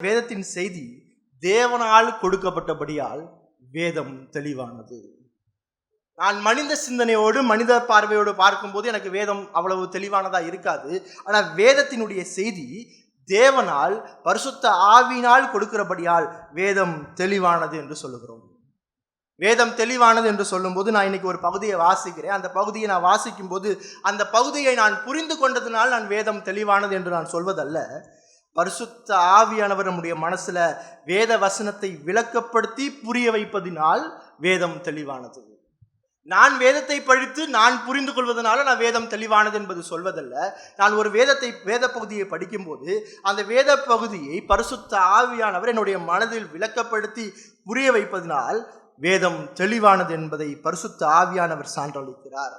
வேதத்தின் செய்தி தேவனால் கொடுக்கப்பட்டபடியால் வேதம் தெளிவானது. நான் மனித சிந்தனையோடு மனித பார்வையோடு பார்க்கும்போது எனக்கு வேதம் அவ்வளவு தெளிவானதா இருக்காது. ஆனா வேதத்தினுடைய செய்தி தேவனால் பரிசுத்த ஆவியினால் கொடுக்கிறபடியால் வேதம் தெளிவானது என்று சொல்லுகிறோம். வேதம் தெளிவானது என்று சொல்லும்போது நான் இன்னைக்கு ஒரு பகுதியை வாசிக்கிறேன். அந்த பகுதியை நான் வாசிக்கும் போது அந்த பகுதியை நான் புரிந்து கொண்டதுனால் நான் வேதம் தெளிவானது என்று நான் சொல்வதல்ல. பரிசுத்த ஆவியானவர் நம்முடைய மனசுல வேத வசனத்தை விளக்கப்படுத்தி புரிய வைப்பதினால் வேதம் தெளிவானது. நான் வேதத்தை படித்து நான் புரிந்து கொள்வதனால நான் வேதம் தெளிவானது என்பது சொல்வதல்ல. நான் ஒரு வேத பகுதியை படிக்கும்போது அந்த வேத பகுதியை பரிசுத்த ஆவியானவர் என்னுடைய மனதில் விளக்கப்படுத்தி புரிய வைப்பதனால் வேதம் தெளிவானது என்பதை பரிசுத்த ஆவியானவர் சான்றளிக்கிறார்.